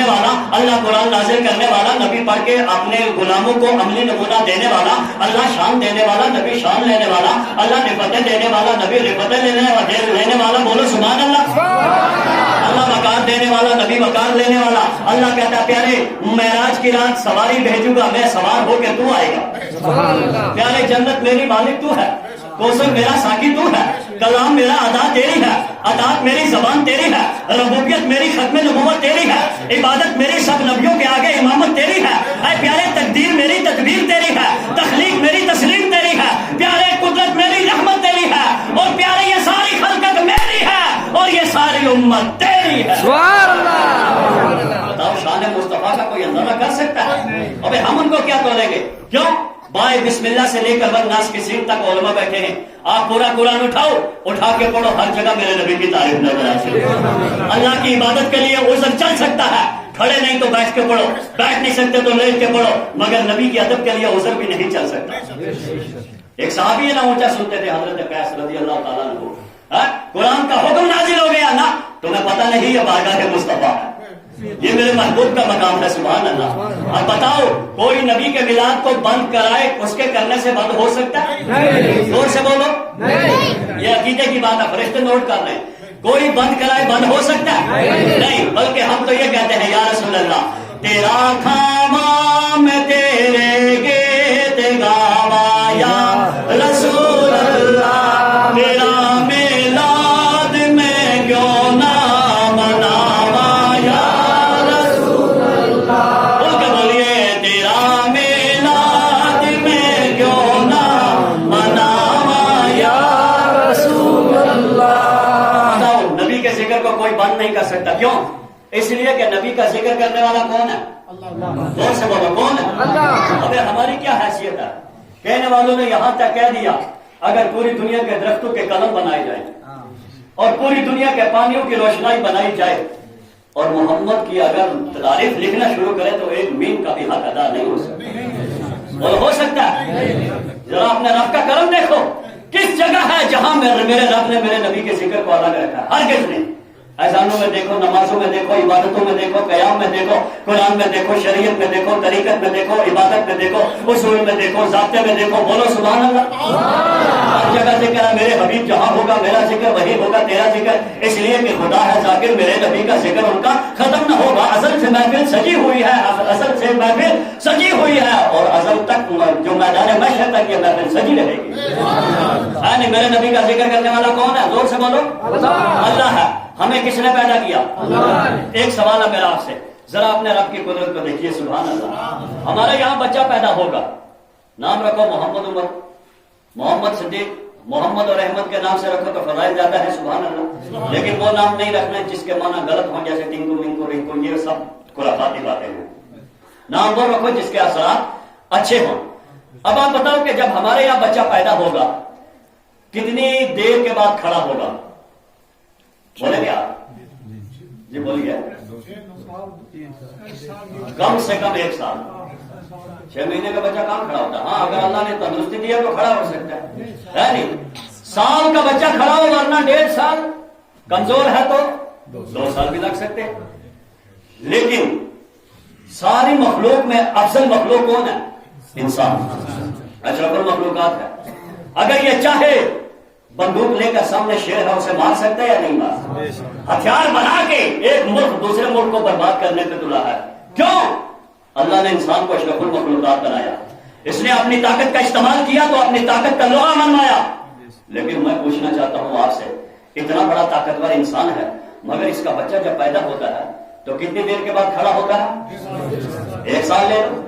والا, اللہ قرآن نازل کرنے والا, نبی پڑھ کے اپنے غلاموں کو عملی نمونہ دینے والا, اللہ شان دینے والا, نبی شان لینے والا, اللہ رفتیں دینے والا, نبی رفتیں لینے والا. بولو سبحان اللہ. اللہ وقار دینے والا, نبی وقار لینے والا. اللہ کہتا ہے پیارے معراج کی رات سواری بھیجوں گا میں, سوار ہو کے تو آئے گا. پیارے جنت میری مالک تو ہے, کوثر میرا ساقی تو ہے, کلام میرا ادا تیری ہے, عطات میری زبان تیری ہے, ربوبیت میری, ختم نبوت تیری ہے, عبادت میری, سب نبیوں کے آگے امامت تیری ہے. اے پیارے تقدیر میری, تدبیر تیری ہے, تخلیق میری, تسلیم تیری ہے. پیارے قدرت میری, رحمت تیری ہے. اور پیارے یہ ساری خلقت میری ہے اور یہ ساری امت تیری ہے. سبحان اللہ. بتاؤ شان مصطفیٰ کا کوئی اندازہ کر سکتا ہے؟ ابھی ہم ان کو کیا تولیں گے؟ کیوں؟ بائے بسم اللہ سے لے کر ناس کی سین تک علماء بیٹھے ہیں. آپ پورا قرآن اٹھا کے پڑھو, ہر جگہ میرے نبی کی تعریف نظر آتی ہے. اللہ کی عبادت کے لیے عذر چل سکتا ہے, کھڑے نہیں تو بیٹھ کے پڑھو, بیٹھ نہیں سکتے تو لیٹ کے پڑھو, مگر نبی کی ادب کے لیے عذر بھی نہیں چل سکتا. ایک صحابی ہے نا, اونچا سنتے تھے حضرت قیس رضی اللہ تعالیٰ عنہ, قرآن کا حکم نازل ہو گیا نا, تمہیں پتہ نہیں یہ بارگاہ مصطفیٰ ہے, یہ میرے محبوب کا مقام ہے. سبحان اللہ. اور بتاؤ کوئی نبی کے میلاد کو بند کرائے, اس کے کرنے سے بند ہو سکتا ہے؟ زور سے بولو. یہ عقیدے کی بات ہے, فرشتے نوٹ کر رہے ہیں. کوئی بند کرائے بند ہو سکتا ہے؟ نہیں. بلکہ ہم تو یہ کہتے ہیں یا رسول اللہ تیرا کھاما میں تیرے گیت گاوا یا رسول اللہ, تیرا میلاد میں کیوں نہ مناوا یا رسول اللہ. بول کے بولیے تیرا میلاد میں کیوں نہ مناوا یا رسول اللہ. نبی کے ذکر کو کوئی بند نہیں کر سکتا. کیوں؟ اس لیے کہ نبی کا ذکر کرنے والا کون ہے؟ زور سے بولو کون ہے؟ ابھی ہماری کیا حیثیت ہے؟ کہنے والوں نے یہاں تک کہہ دیا اگر پوری دنیا کے درختوں کے قلم بنائے جائیں اور پوری دنیا کے پانیوں کی روشنائی بنائی جائے اور محمد کی اگر تعریف لکھنا شروع کرے تو ایک مین کا بھی حق ادا نہیں ہو سکتا. اور ہو سکتا ہے؟ ذرا اپنے رب کا کرم دیکھو, کس جگہ ہے جہاں میرے رب نے میرے نبی کے ذکر کو الگ رکھا ہے؟ ہر کس نے. اذانوں میں دیکھو, نمازوں میں دیکھو, عبادتوں میں دیکھو, قیام میں دیکھو, قرآن میں دیکھو, شریعت میں دیکھو, طریقت میں دیکھو, عبادت میں دیکھو, اصول میں دیکھو, ضابطے میں دیکھو. بولو سبحان اللہ. ہر جگہ ذکر ہے میرے حبیب, جہاں ہوگا میرا ذکر وہی ہوگا تیرا ذکر. اس لیے کہ خدا ہے ذاکر, میرے نبی کا ذکر ان کا ختم نہ ہوگا. ازل سے محفل سجی ہوئی ہے, ازل سے محفل سجی ہوئی ہے اور ازل تک جو میدان محشر تک یہ محفل سجی رہے گی. میرے نبی کا ذکر کرنے والا کون ہے؟ زور سے بولو. اللہ ہے. ہمیں کس نے پیدا کیا؟ ایک سوال ہے میرا آپ سے, ذرا اپنے رب کی قدرت کو دیکھیے. سبحان اللہ. ہمارے یہاں بچہ پیدا ہوگا, نام رکھو محمد عمر, محمد صدیق, محمد اور احمد کے نام سے رکھو تو فضائل جاتا ہے. سبحان اللہ. لیکن وہ نام نہیں رکھنا جس کے معنی غلط ہوں, جیسے ٹنکو منکو رنکو, یہ سب خرافاتی باتیں ہیں. نام وہ رکھو جس کے اثرات اچھے ہوں. اب آپ بتاؤ کہ جب ہمارے یہاں بچہ پیدا ہوگا کتنی دیر کے بعد کھڑا ہوگا؟ بولے کیا؟ جی بولیے. کم سے کم 1 سال. 6 مہینے کا بچہ کہاں کھڑا ہوتا ہے؟ ہاں اگر اللہ نے تندرستی دیا تو کھڑا ہو سکتا ہے نہیں. سال کا بچہ کھڑا ہو, ورنہ 1.5 سال. کمزور ہے تو 2 سال بھی لگ سکتے ہیں. لیکن ساری مخلوق میں افضل مخلوق کون ہے؟ انسان. اشرف المخلوقات ہے. اگر یہ چاہے بندوق لے کر سامنے شیر ہے, اسے مار سکتا ہے یا نہیں مار؟ ہتھیار بنا کے ایک ملک دوسرے ملک کو برباد کرنے پہ تلا ہے. کیوں؟ اللہ نے انسان کو اشرف المخلوقات بنایا, اس نے اپنی طاقت کا استعمال کیا تو اپنی طاقت کا لوہا منوایا. لیکن میں پوچھنا چاہتا ہوں آپ سے, اتنا بڑا طاقتور انسان ہے مگر اس کا بچہ جب پیدا ہوتا ہے تو کتنی دیر کے بعد کھڑا ہوتا ہے؟ 1 سال لے لو.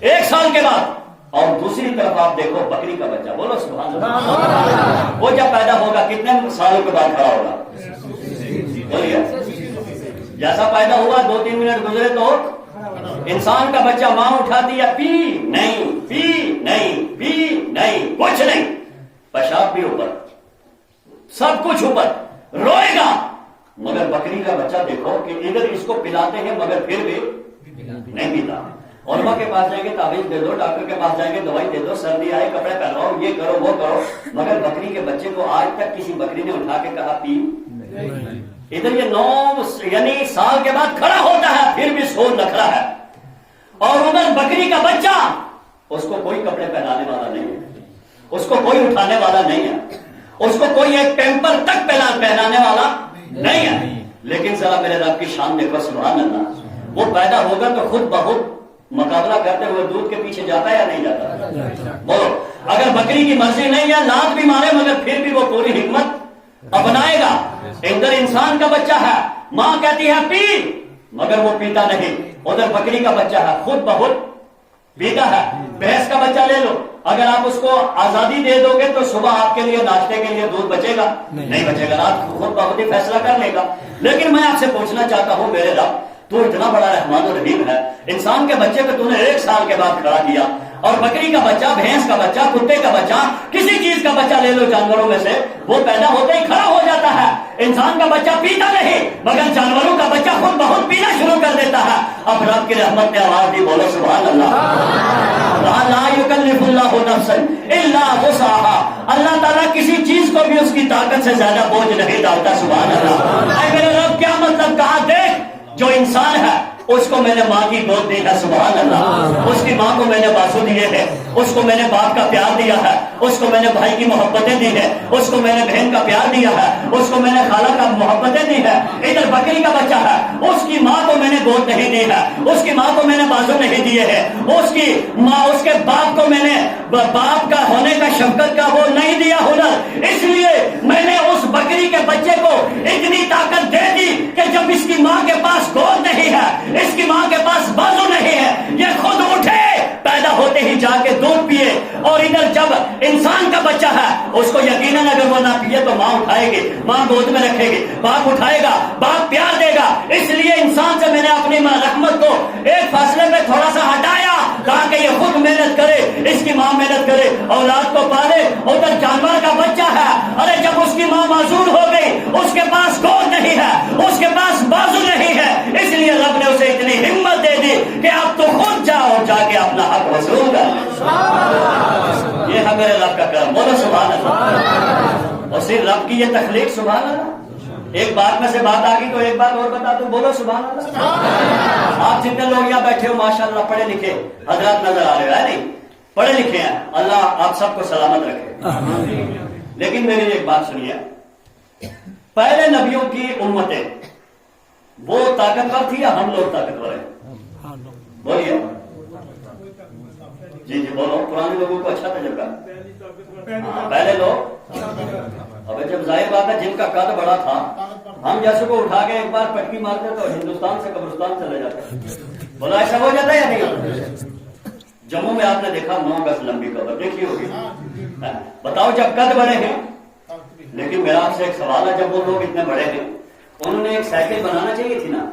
1 سال کے بعد. اور دوسری طرف آپ دیکھو بکری کا بچہ, بولو سبحان اللہ, وہ جب پیدا ہوگا کتنے سالوں کے بعد کھڑا ہوگا؟ بولیے. جیسا پیدا ہوا 2-3 منٹ گزرے تو انسان کا بچہ ماں اٹھاتی ہے, پی نہیں, پی نہیں, پی نہیں, کچھ نہیں, پیشاب بھی اوپر, سب کچھ اوپر, روئے گا. مگر بکری کا بچہ دیکھو کہ ادھر اس کو پلاتے ہیں مگر پھر بھی نہیں پیتا. علماء کے پاس جائیں گے تعویذ دے دو, ڈاکٹر کے پاس جائیں گے دوائی دے دو, سردی آئے کپڑے پہناؤ, یہ کرو وہ کرو, مگر بکری کے بچے کو آج تک کسی بکری نے اٹھا کے کہا پی. ادھر یہ 9 یعنی سال کے بعد کھڑا ہوتا ہے پھر بھی سود نکھرا ہے، اور ادھر بکری کا بچہ، اس کو کوئی کپڑے پہنانے والا نہیں ہے، اس کو کوئی اٹھانے والا نہیں ہے، اس کو کوئی ایک پیمپر تک پہنانے والا نہیں ہے، لیکن ذرا میرے رب کی شان دیکھو سبحان اللہ، وہ پیدا ہوگا تو خود بخود مقابلہ کرتے ہوئے دودھ کے پیچھے جاتا ہے یا نہیں جاتا؟ بولو، اگر بکری کی مرضی نہیں ہے لات بھی مارے مگر پھر بھی وہ پوری حکمت اپنائے گا۔ ادھر انسان کا بچہ ہے، ماں کہتی ہے پی مگر وہ پیتا نہیں، ادھر بکری کا بچہ ہے خود بخود پیتا ہے۔ بھینس کا بچہ لے لو، اگر آپ اس کو آزادی دے دو گے تو صبح آپ کے لیے ناشتے کے لیے دودھ بچے گا نہیں بچے گا، رات خود بخود ہی فیصلہ کر لے گا۔ لیکن میں آپ سے پوچھنا چاہتا ہوں میرے رب تو اتنا بڑا رحمان و رحیم ہے، انسان کے بچے کو تو نے 1 سال کے بعد کھڑا کیا، اور بکری کا بچہ، بھینس کا بچہ، کتے کا بچہ، کسی چیز کا بچہ لے لو جانوروں میں سے، وہ پیدا ہوتے ہی کھڑا ہو جاتا ہے۔ انسان کا بچہ پیتا نہیں مگر جانوروں کا بچہ خود بہت پینا شروع کر دیتا ہے۔ اب رب کی رحمت نے آواز دی، بولو سبحان اللہ۔ لا یکلف اللہ نفسا الا وسعها، اللہ تعالیٰ کسی چیز کو بھی اس کی طاقت سے زیادہ بوجھ نہیں ڈالتا، سبحان اللہ۔ اے میرے رب کیا مطلب کہا؟ دیکھ جو انسان ہے اس کو میں نے ماں کی گود دی ہے، سبحان اللہ، اس کی ماں کو میں نے بازو دیے ہیں، اس کو میں نے باپ کا پیار دیا ہے، اس کو میں نے بھائی کی محبتیں دی ہے، اس کو میں نے بہن کا پیار دیا ہے، اس کو میں نے خالہ کا محبتیں دی ہے۔ ادھر بکری کا بچہ ہے، اس کی ماں کو میں نے گود نہیں دی ہے، اس کی ماں کو میں نے بازو نہیں دیے ہیں، اس کی ماں، اس کے باپ کو میں نے باپ کا ہونے کا شفقت کا وہ نہیں دیا ہنر، اس لیے میں نے اس بکری کے بچے کو اتنی طاقت دے دی کہ جب اس کی ماں کے پاس گود نہیں ہے، اس کی ماں کے پاس بازو نہیں ہے، یہ خود اٹھے پیدا ہوتے ہی جا کے دودھ پیے۔ اور ادھر جب انسان کا بچہ ہے اس کو یقیناً اگر وہ نہ پیے تو ماں اٹھائے گی، ماں گود میں رکھے گی، باپ اٹھائے گا، باپ پیار دے گا۔ اس لیے انسان سے میں نے اپنی رحمت کو ایک فاصلے میں تھوڑا سا ہٹایا، کہا کہ یہ خود محنت کرے، اس کی ماں محنت کرے، اولاد کو پالے۔ ادھر جانور کا بچہ ہے، ارے جب اس کی ماں معذور ہو گئی، اس کے پاس گود نہیں ہے، اس کے پاس بازو نہیں ہے، اس لیے رب نے اسے اتنی ہمت دے دی کہ اب تو خود جاؤ جا کے اپنا حق وصول کر۔ یہ ہے میرے رب کا کرم، بولو سبحان اللہ۔ اور صرف رب کی یہ تخلیق، سبحان اللہ۔ ایک بات میں سے بات آ گئی تو ایک بات اور بتا دوں، بولو سبحان اللہ۔ آپ جتنے لوگ یہاں بیٹھے ہو ماشاءاللہ پڑھے لکھے حضرات نظر آ رہے ہیں نہیں، پڑھے لکھے ہیں، اللہ آپ سب کو سلامت رکھے۔ لیکن میری ایک بات سنیے، پہلے نبیوں کی امتیں وہ طاقتور تھی یا ہم لوگ طاقتور ہیں؟ بولیے جی بولو، پرانے لوگوں کو اچھا تجربہ، پہلے لوگ، اب جب ظاہر بات ہے جن کا قد بڑا تھا، ہم جیسے کو اٹھا کے ایک بار پٹکی مارتے تو ہندوستان سے قبرستان چلے جاتے، بولا ایسا ہو جاتا ہے یا نہیں ہوتا؟ جموں میں آپ نے دیکھا 9 گز لمبی قبر دیکھی ہوگی، بتاؤ جب قد بڑے ہیں۔ لیکن میرا آپ سے ایک سوال ہے، جب وہ لوگ اتنے بڑے ہیں انہوں نے ایک سائیکل بنانا چاہیے تھی نا،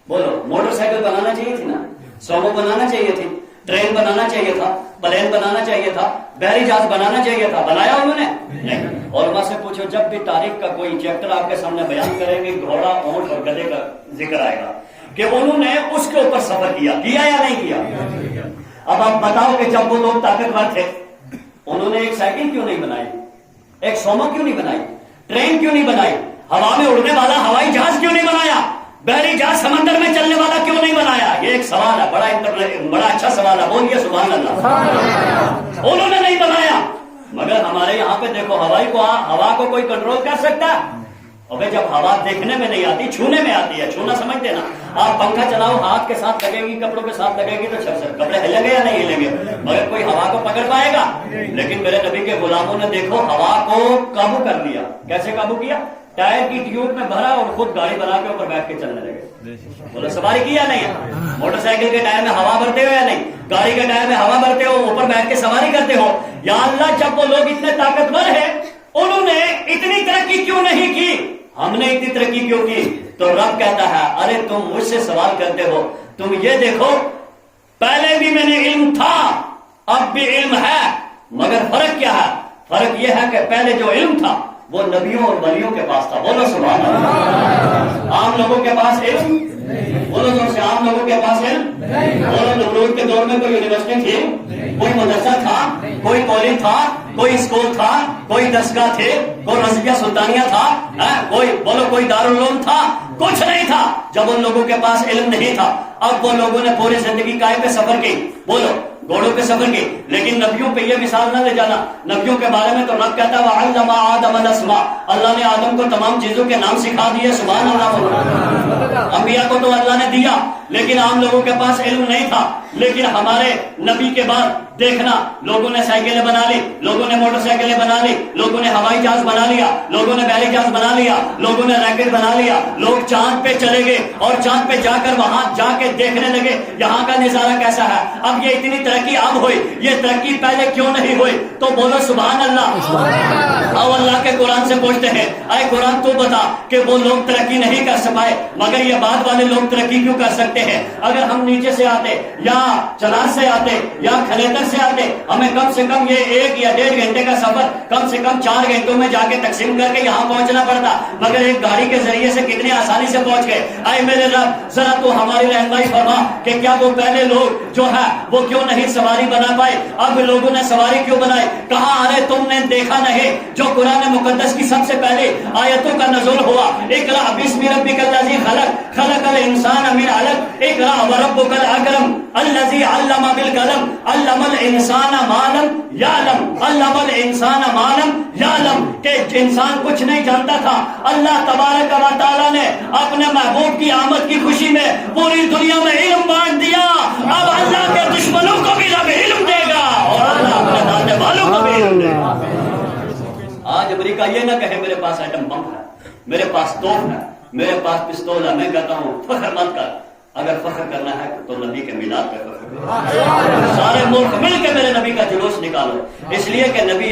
بولو، موٹر سائیکل بنانا چاہیے تھی نا، سومو بنانا چاہیے تھی، ٹرین بنانا چاہیے تھا، پلین بنانا چاہیے تھا، بحری جہاز بنانا چاہیے تھا، بنایا انہوں نے نہیں۔ علماء سے پوچھو، جب بھی تاریخ کا کوئی چیپٹر آپ کے سامنے بیان کریں گے گھوڑا، اونٹ اور گدھے کا ذکر آئے گا کہ انہوں نے اس کے اوپر سفر کیا یا نہیں کیا۔ اب آپ بتاؤ کہ جب وہ لوگ طاقتور تھے انہوں نے ایک سائیکل کیوں نہیں بنائی، ایک سومو کیوں نہیں بنائی، ٹرین کیوں نہیں بنائی، ہوا میں اڑنے والا ہوائی جہاز کیوں نہیں بنایا، بحری جہاز سمندر میں چلنے والا کیوں نہیں بنایا؟ یہ ایک سوال ہے، بڑا اچھا سوال ہے، بولیے سبحان اللہ۔ انہوں نے نہیں بنایا، مگر ہمارے یہاں پہ دیکھو ہوا کو کوئی کنٹرول کر سکتا ہے؟ ابے جب ہوا دیکھنے میں نہیں آتی، چھونے میں آتی ہے، چھونا سمجھتے نا، آپ پنکھا چلاؤ ہاتھ کے ساتھ لگے گی، کپڑوں کے ساتھ لگے گی تو کپڑے ہلیں گے یا نہیں ہلیں گے، مگر کوئی ہوا کو پکڑ پائے گا؟ لیکن میرے نبی کے غلاموں نے دیکھو ہوا کو قابو کر لیا۔ کیسے قابو کیا؟ ٹائر کی ٹیوب میں بھرا اور خود گاڑی بنا کے اوپر بیٹھ کے چلنے لگے۔ بولو سواری کیا نہیں؟ موٹر سائیکل کے ٹائر میں ہوا بھرتے ہو یا نہیں؟ گاڑی کے ٹائر میں ہوا بھرتے ہو، اوپر بیٹھ کے سواری کرتے ہو۔ یا اللہ، جب وہ لوگ اتنے طاقتور ہیں انہوں نے اتنی ترقی کیوں نہیں کی، ہم نے اتنی ترقی کیوں کی؟ تو رب کہتا ہے ارے تم مجھ سے سوال کرتے ہو، تم یہ دیکھو پہلے بھی میں نے علم تھا، اب بھی علم ہے، مگر فرق کیا ہے؟ فرق یہ ہے کہ پہلے جو علم تھا وہ نبیوں اور ولیوں کے پاس تھا، بولو سبحان اللہ۔ عام لوگوں کے پاس علم، بولو زور سے، عام لوگوں کے پاس علم، بولو نمرود کے دور میں کوئی یونیورسٹی تھی، کوئی مدرسہ تھا، کوئی کالج تھا، کوئی اسکول تھا, کوئی دستگاہ تھے, کوئی رضیہ سلطانیہ تھا, کوئی بولو کوئی دارالعلوم تھا, کچھ نہیں تھا جب ان لوگوں کے پاس علم نہیں تھا. اب وہ لوگوں نے پوری زندگی کائے پہ سفر کی, بولو گھوڑوں پہ سفر کی, لیکن نبیوں پہ یہ مثال نہ لے جانا. نبیوں کے بارے میں تو رب کہتا ہے وَعَلَّمَ آدَمَ الْأَسْمَاءَ, اللہ نے آدم کو تمام چیزوں کے نام سکھا دیے. سبحان اللہ. انبیاء کو تو اللہ نے دیا, لیکن عام لوگوں کے پاس علم نہیں تھا. لیکن ہمارے نبی کے بعد دیکھنا, لوگوں نے سائیکلیں بنا لی, لوگوں نے موٹر سائیکلیں بنا لی, لوگوں نے ہوائی جہاز بنا لیا, لوگوں نے بحری جہاز بنا لیا, لوگوں نے ریکٹ بنا لیا, لوگ چاند پہ چلے گئے اور چاند پہ جا کر وہاں جا کے دیکھنے لگے یہاں کا نظارہ کیسا ہے. اب یہ اتنی ترقی اب ہوئی, یہ ترقی پہلے کیوں نہیں ہوئی؟ تو بولو سبحان اللہ. اور اللہ کے قرآن سے پوچھتے ہیں اے قرآن تو بتا کہ وہ لوگ ترقی نہیں کر سکے مگر یہ بعد والے لوگ ترقی کیوں کر سکتے ہیں؟ اگر ہم نیچے سے آتے یا چلاس سے آتے یا کھلیتر سے آتے, ہمیں کم سے کم یہ 1 یا 1.5 گھنٹے کا سفر کم سے کم 4 گھنٹوں میں جا کے تقسیم کر کے یہاں پہنچنا پڑتا, مگر ایک گاڑی کے ذریعے سے کتنی آسانی سے پہنچ گئے. اے میرے رب ذرا تو ہماری رہنمائی فرما کہ کیا وہ پہلے لوگ جو ہے وہ کیوں نہیں سواری بنا پائے؟ اب لوگوں نے سواری کیوں بنائی؟ کہاں ارے تم نے دیکھا نہیں جو قرآن مقدس کی سب سے پہلے آیتوں کا نزول ہوا, اقرأ بسم ربک الذی خلق خلق الانسان من علق اقرأ وربک الاکرم الذی علم بالقلم علم الانسان ما لم یعلم علم الانسان ما لم یعلم, کہ انسان کچھ نہیں جانتا تھا. اللہ تبارک و تعالی نے اپنے محبوب کی آمد کی خوشی میں پوری دنیا میں علم بانٹ دیا. اب اللہ کے دشمنوں کو بھی رب علم دے گا اور اللہ اپنے دانے والوں کو بھی علم دے گا. آج امریکہ یہ نہ کہے میرے پاس ایٹم بم ہے, میرے پاس توپ ہے, میرے پاس پستول ہے. میں کہتا ہوں فخر مت کر, اگر فخر کرنا ہے تو نبی کے میلاد پہ فخر کرو. سارے ملک مل کے میرے نبی کا جلوس نکالو, اس لیے کہ نبی